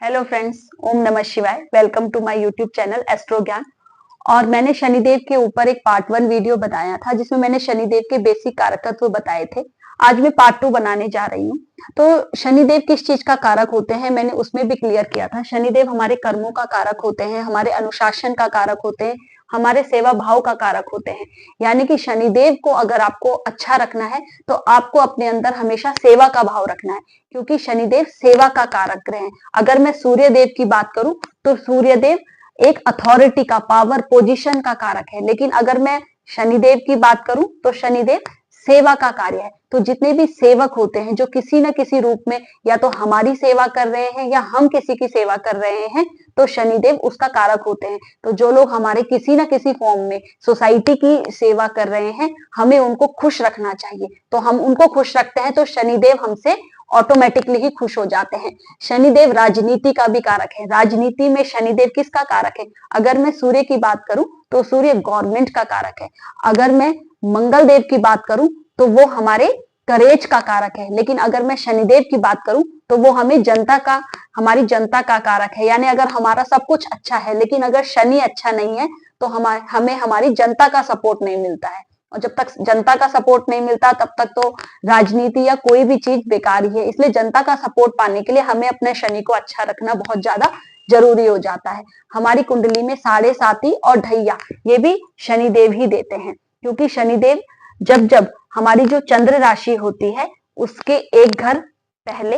Hello friends, Om नमः शिवाय। Welcome to my YouTube channel astro Gyan. और मैंने शनिदेव के ऊपर एक पार्ट 1 वीडियो बनाया था जिसमें मैंने शनिदेव के बेसिक कारकत्व बताए थे। आज मैं पार्ट 2 बनाने जा रही हूँ। तो शनिदेव किस चीज का कारक होते हैं मैंने उसमें भी क्लियर किया था। शनिदेव हमारे कर्मों का कारक होते हैं, हमारे अनुशासन का कारक होते हैं, हमारे सेवा भाव का कारक होते हैं। यानी कि शनिदेव को अगर आपको अच्छा रखना है तो आपको अपने अंदर हमेशा सेवा का भाव रखना है, क्योंकि शनिदेव सेवा का कारक ग्रह है। अगर मैं सूर्य देव की बात करूं तो सूर्य देव एक अथॉरिटी का, पावर, पोजीशन का कारक है। लेकिन अगर मैं शनिदेव की बात करूं तो शनिदेव सेवा का कार्य है। तो जितने भी सेवक होते हैं जो किसी न किसी रूप में या तो हमारी सेवा कर रहे हैं या हम किसी की सेवा कर रहे हैं, तो शनिदेव उसका कारक होते हैं। तो जो लोग हमारे किसी न किसी फॉर्म में सोसाइटी की सेवा कर रहे हैं, हमें उनको खुश रखना चाहिए। तो हम उनको खुश रखते हैं तो शनिदेव हमसे ऑटोमेटिकली ही खुश हो जाते हैं। शनिदेव राजनीति का भी कारक है। राजनीति में शनिदेव किसका कारक है? अगर मैं सूर्य की बात करूं तो सूर्य गवर्नमेंट का कारक है। अगर मैं मंगल देव की बात करूं तो वो हमारे करेज का कारक है। लेकिन अगर मैं शनिदेव की बात करूं तो वो हमें जनता का, हमारी जनता का कारक है। यानी अगर हमारा सब कुछ अच्छा है लेकिन अगर शनि अच्छा नहीं है तो हमें हमारी जनता का सपोर्ट नहीं मिलता है। और जब तक जनता का सपोर्ट नहीं मिलता तब तक तो राजनीति या कोई भी चीज बेकार ही है। इसलिए जनता का सपोर्ट पाने के लिए हमें अपने शनि को अच्छा रखना बहुत ज्यादा जरूरी हो जाता है। हमारी कुंडली में साढ़े साती और ढैया ये भी शनिदेव ही देते हैं, क्योंकि शनिदेव जब जब हमारी जो चंद्र राशि होती है उसके एक घर पहले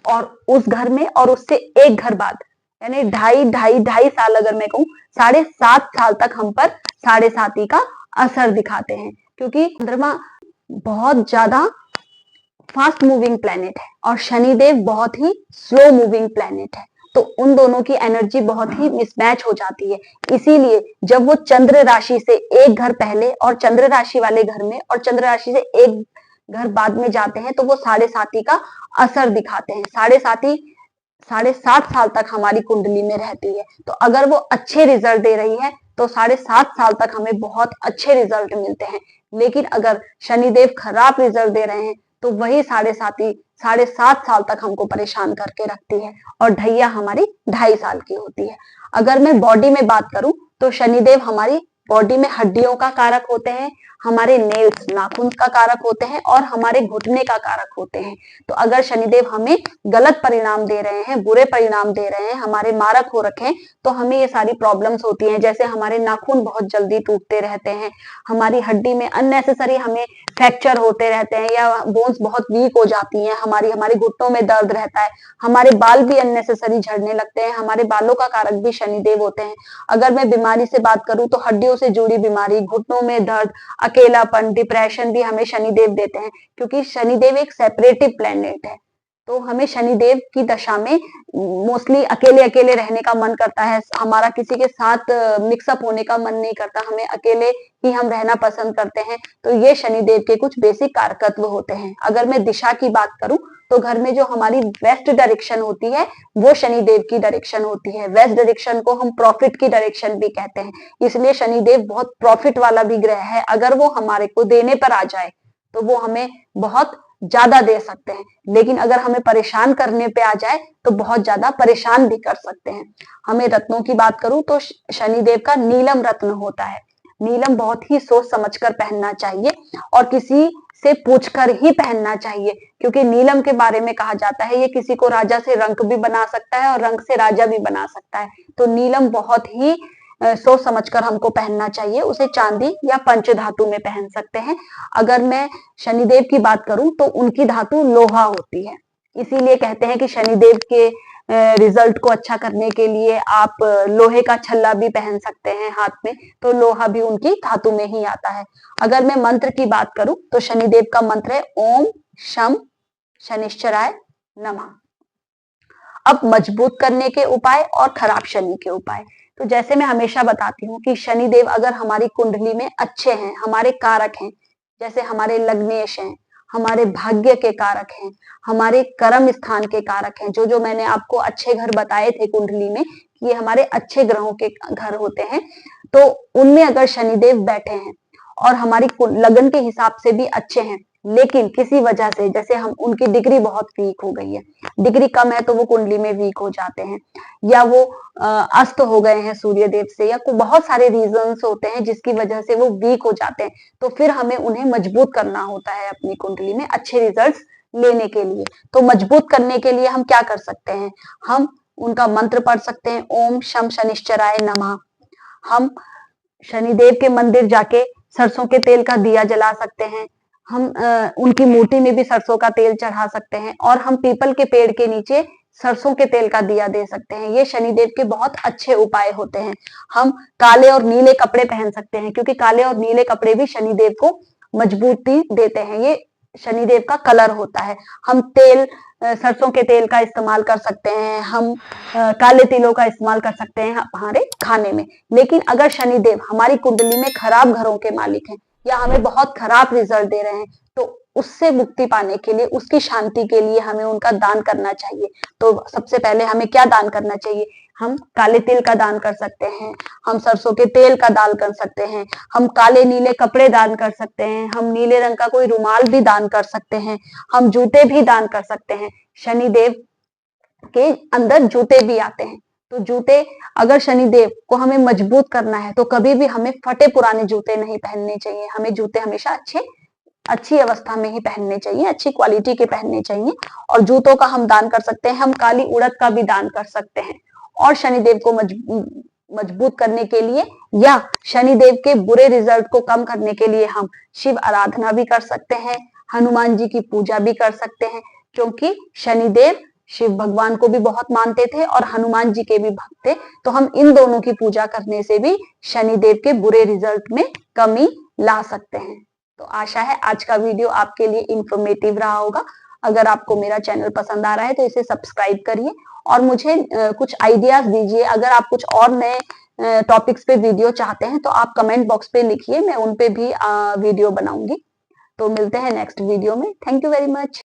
और उस घर में और उससे एक घर बाद, यानी ढाई ढाई ढाई साल, अगर मैं कहूँ 7.5 साल तक हम पर साढ़े साती का असर दिखाते हैं। क्योंकि चंद्रमा बहुत ज्यादा फास्ट मूविंग प्लेनेट है और शनिदेव बहुत ही स्लो मूविंग प्लेनेट है। तो उन दोनों की एनर्जी बहुत ही मिसमैच हो जाती है। इसीलिए जब वो चंद्र राशि से एक घर पहले और चंद्र राशि वाले घर में और चंद्र राशि से एक घर बाद में जाते हैं तो वो साढ़े साती का असर दिखाते हैं। साढ़े साती 7.5 साल तक हमारी कुंडली में रहती है। तो अगर वो अच्छे रिजल्ट दे रही है तो 7.5 साल तक हमें बहुत अच्छे रिजल्ट मिलते हैं। लेकिन अगर शनिदेव खराब रिजल्ट दे रहे हैं तो वही 7.5 साल तक हमको परेशान करके रखती है। और ढैया हमारी 2.5 साल की होती है। अगर मैं बॉडी में बात करूं तो शनिदेव हमारी बॉडी में हड्डियों का कारक होते हैं, हमारे नेल्स, नाखून का कारक होते हैं और हमारे घुटने का कारक होते हैं। तो अगर शनिदेव हमें गलत परिणाम दे रहे हैं, बुरे परिणाम दे रहे हैं, हमारे मारक हो रखे हैं, तो हमें ये सारी प्रॉब्लम्स होती हैं। जैसे हमारे नाखून बहुत जल्दी टूटते रहते हैं, हमारी हड्डी में अननेसेसरी हमें फ्रैक्चर होते रहते हैं या बोन्स बहुत वीक हो जाती हैं, हमारे घुटनों में दर्द रहता है, हमारे बाल भी अननेसेसरी झड़ने लगते हैं। हमारे बालों का कारक भी शनिदेव होते हैं। अगर मैं बीमारी से बात करूं तो हड्डियों से जुड़ी बीमारी, घुटनों में दर्द, अकेलापन, डिप्रेशन भी हमें शनिदेव देते हैं, क्योंकि शनिदेव एक सेपरेटिव प्लेनेट है। तो हमें शनिदेव की दशा में मोस्टली अकेले अकेले रहने का मन करता है, हमारा किसी के साथ मिक्सअप होने का मन नहीं करता, हमें अकेले ही हम रहना पसंद करते हैं। तो ये शनिदेव के कुछ बेसिक कारकत्व होते हैं। अगर मैं दिशा की बात करूं तो घर में जो हमारी वेस्ट डायरेक्शन होती है वो शनिदेव की डायरेक्शन होती है। वेस्ट डायरेक्शन को हम प्रॉफिट की डायरेक्शन भी कहते हैं, इसलिए शनिदेव बहुत प्रॉफिट वाला भी ग्रह है। अगर वो हमारे को देने पर आ जाए तो वो हमें बहुत ज्यादा दे सकते हैं, लेकिन अगर हमें परेशान करने पे आ जाए तो बहुत ज्यादा परेशान भी कर सकते हैं। हमें रत्नों की बात करूं तो शनिदेव का नीलम रत्न होता है। नीलम बहुत ही सोच समझकर पहनना चाहिए और किसी से पूछकर ही पहनना चाहिए, क्योंकि नीलम के बारे में कहा जाता है ये किसी को राजा से रंक भी बना सकता है और रंक से राजा भी बना सकता है। तो नीलम बहुत ही सोच समझकर हमको पहनना चाहिए। उसे चांदी या पंच धातु में पहन सकते हैं। अगर मैं शनिदेव की बात करूं तो उनकी धातु लोहा होती है। इसीलिए कहते हैं कि शनिदेव के रिजल्ट को अच्छा करने के लिए आप लोहे का छल्ला भी पहन सकते हैं हाथ में, तो लोहा भी उनकी धातु में ही आता है। अगर मैं मंत्र की बात करूं तो शनिदेव का मंत्र है ओम शम शनिश्चराय नमः। अब मजबूत करने के उपाय और खराब शनि के उपाय। तो जैसे मैं हमेशा बताती हूँ कि शनिदेव अगर हमारी कुंडली में अच्छे हैं, हमारे कारक हैं, जैसे हमारे लग्नेश हैं, हमारे भाग्य के कारक हैं, हमारे कर्म स्थान के कारक हैं, जो जो मैंने आपको अच्छे घर बताए थे कुंडली में कि ये हमारे अच्छे ग्रहों के घर होते हैं, तो उनमें अगर शनिदेव बैठे हैं और हमारी लगन के हिसाब से भी अच्छे हैं लेकिन किसी वजह से जैसे हम उनकी डिग्री बहुत वीक हो गई है, डिग्री कम है तो वो कुंडली में वीक हो जाते हैं, या वो अस्त हो गए हैं सूर्य देव से, या बहुत सारे रीजंस होते हैं जिसकी वजह से वो वीक हो जाते हैं। तो फिर हमें उन्हें मजबूत करना होता है अपनी कुंडली में अच्छे रिजल्ट्स लेने के लिए। तो मजबूत करने के लिए हम क्या कर सकते हैं, हम उनका मंत्र पढ़ सकते हैं, ओम शम शनिश्चराय नमः। हम शनिदेव के मंदिर जाके सरसों के तेल का दिया जला सकते हैं, हम उनकी मूर्ति में भी सरसों का तेल चढ़ा सकते हैं, और हम पीपल के पेड़ के नीचे सरसों के तेल का दिया दे सकते हैं। ये शनिदेव के बहुत अच्छे उपाय होते हैं। हम काले और नीले कपड़े पहन सकते हैं, क्योंकि काले और नीले कपड़े भी शनिदेव को मजबूती देते हैं, ये शनिदेव का कलर होता है। हम तेल सरसों के तेल का इस्तेमाल कर सकते हैं, हम काले तिलों का इस्तेमाल कर सकते हैं हमारे खाने में। लेकिन अगर शनिदेव हमारी कुंडली में खराब घरों के मालिक हैं, या हमें बहुत खराब रिजल्ट दे रहे हैं, तो उससे मुक्ति पाने के लिए, उसकी शांति के लिए हमें उनका दान करना चाहिए। तो सबसे पहले हमें क्या दान करना चाहिए, हम काले तिल का दान कर सकते हैं, हम सरसों के तेल का दान कर सकते हैं, हम काले नीले कपड़े दान कर सकते हैं, हम नीले रंग का कोई रुमाल भी दान कर सकते हैं, हम जूते भी दान कर सकते हैं। शनिदेव के अंदर जूते भी आते हैं, तो जूते, अगर शनिदेव को हमें मजबूत करना है तो कभी भी हमें फटे पुराने जूते नहीं पहनने चाहिए। हमें जूते हमेशा अच्छी अवस्था में ही पहनने चाहिए, अच्छी क्वालिटी के पहनने चाहिए। और जूतों का हम दान कर सकते हैं, हम काली उड़द का भी दान कर सकते हैं। और शनिदेव को मजबूत करने के लिए, या शनिदेव के बुरे रिजल्ट को कम करने के लिए हम शिव आराधना भी कर सकते हैं, हनुमान जी की पूजा भी कर सकते हैं, क्योंकि शनिदेव शिव भगवान को भी बहुत मानते थे और हनुमान जी के भी भक्त थे। तो हम इन दोनों की पूजा करने से भी शनिदेव के बुरे रिजल्ट में कमी ला सकते हैं। तो आशा है आज का वीडियो आपके लिए इंफॉर्मेटिव रहा होगा। अगर आपको मेरा चैनल पसंद आ रहा है तो इसे सब्सक्राइब करिए, और मुझे कुछ आइडियाज दीजिए। अगर आप कुछ और नए टॉपिक्स पे वीडियो चाहते हैं तो आप कमेंट बॉक्स पे लिखिए, मैं उन पे भी वीडियो बनाऊंगी। तो मिलते हैं नेक्स्ट वीडियो में। Thank you very much.